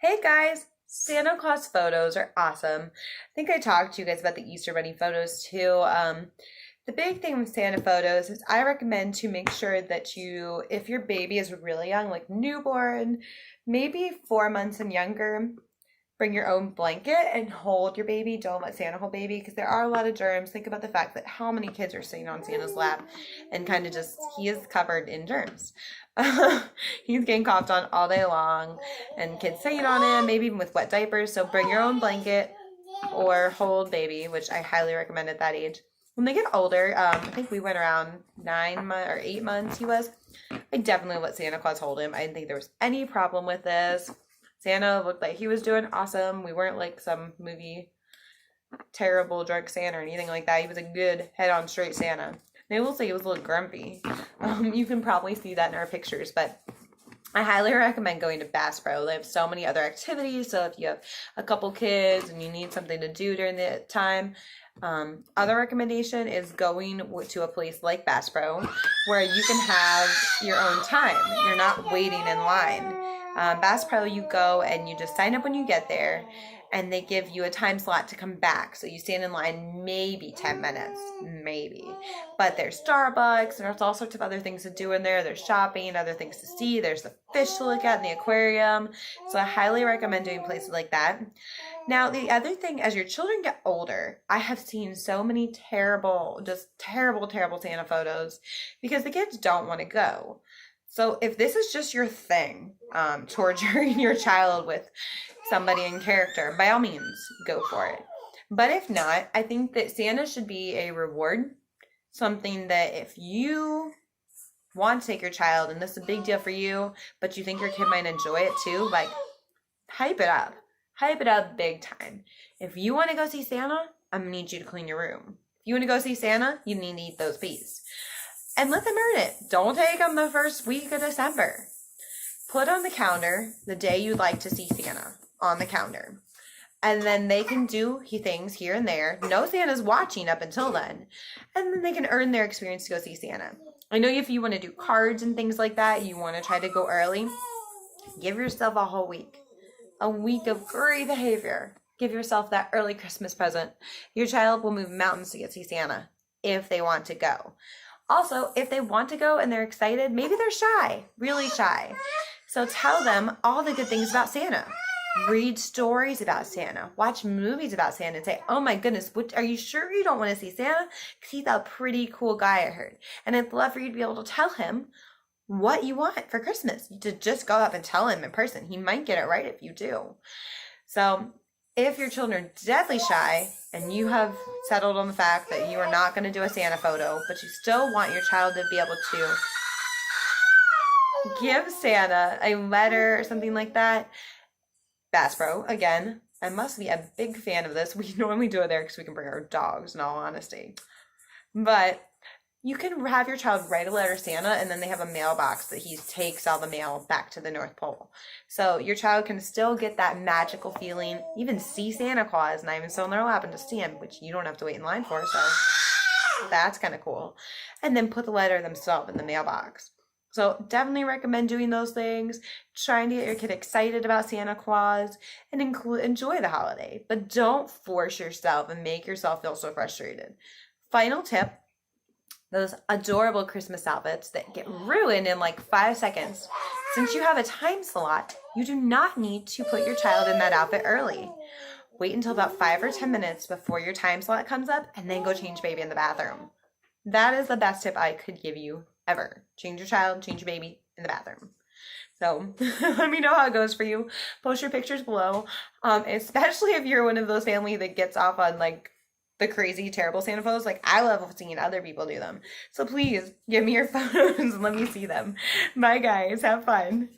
Hey guys, Santa Claus photos are awesome. I think I talked to you guys about the Easter Bunny photos too. The big thing with Santa photos is I recommend to make sure that if your baby is really young, like newborn, maybe 4 months and younger, bring your own blanket and hold your baby. Don't let Santa hold baby because there are a lot of germs. Think about the fact that how many kids are sitting on Santa's lap and kind of just, he is covered in germs. He's getting coughed on all day long and kids sitting on him, maybe even with wet diapers. So bring your own blanket or hold baby, which I highly recommend at that age. When they get older, I think we went around 9 months or 8 months he was. I definitely let Santa Claus hold him. I didn't think there was any problem with this. Santa looked like he was doing awesome. We weren't like some movie terrible drunk Santa or anything like that. He was a good head on straight Santa. They will say he was a little grumpy. You can probably see that in our pictures, but I highly recommend going to Bass Pro. They have so many other activities. So if you have a couple kids and you need something to do during the time, other recommendation is going to a place like Bass Pro where you can have your own time. You're not waiting in line. Bass Pro, you go and you just sign up when you get there, and they give you a time slot to come back. So you stand in line maybe 10 minutes, maybe. But there's Starbucks, and there's all sorts of other things to do in there. There's shopping, other things to see. There's the fish to look at in the aquarium. So I highly recommend doing places like that. Now, the other thing, as your children get older, I have seen so many terrible, just terrible, terrible Santa photos because the kids don't want to go. So if this is just your thing, torturing your child with somebody in character, by all means, go for it. But if not, I think that Santa should be a reward, something that if you want to take your child and this is a big deal for you, but you think your kid might enjoy it too, like hype it up. Hype it up big time. If you want to go see Santa, I'm going to need you to clean your room. If you want to go see Santa, you need to eat those peas. And let them earn it. Don't take them the first week of December. Put on the counter the day you'd like to see Santa on the counter. And then they can do things here and there. No Santa's watching up until then. And then they can earn their experience to go see Santa. I know if you want to do cards and things like that, you want to try to go early, give yourself a whole week. A week of great behavior. Give yourself that early Christmas present. Your child will move mountains to get see Santa if they want to go. Also, if they want to go and they're excited, maybe they're shy, really shy. So tell them all the good things about Santa. Read stories about Santa. Watch movies about Santa and say, oh my goodness, are you sure you don't want to see Santa? Because he's a pretty cool guy, I heard. And I'd love for you to be able to tell him what you want for Christmas. To just go up and tell him in person. He might get it right if you do. So if your children are deadly shy and you have settled on the fact that you are not going to do a Santa photo, but you still want your child to be able to give Santa a letter or something like that, Bass Pro, again, I must be a big fan of this. We normally do it there because we can bring our dogs, in all honesty. But you can have your child write a letter to Santa, and then they have a mailbox that he takes all the mail back to the North Pole. So your child can still get that magical feeling, even see Santa Claus, not even sit on their lap and just see him, which you don't have to wait in line for, so that's kind of cool. And then put the letter themselves in the mailbox. So definitely recommend doing those things, trying to get your kid excited about Santa Claus and enjoy the holiday. But don't force yourself and make yourself feel so frustrated. Final tip. Those adorable Christmas outfits that get ruined in like 5 seconds. Since you have a time slot, you do not need to put your child in that outfit early. Wait until about 5 or 10 minutes before your time slot comes up and then go change baby in the bathroom. That is the best tip I could give you ever. Change your child, change your baby in the bathroom. So let me know how it goes for you. Post your pictures below, especially if you're one of those family that gets off on like the crazy, terrible Santa photos. Like, I love seeing other people do them. So please give me your photos and let me see them. Bye, guys. Have fun.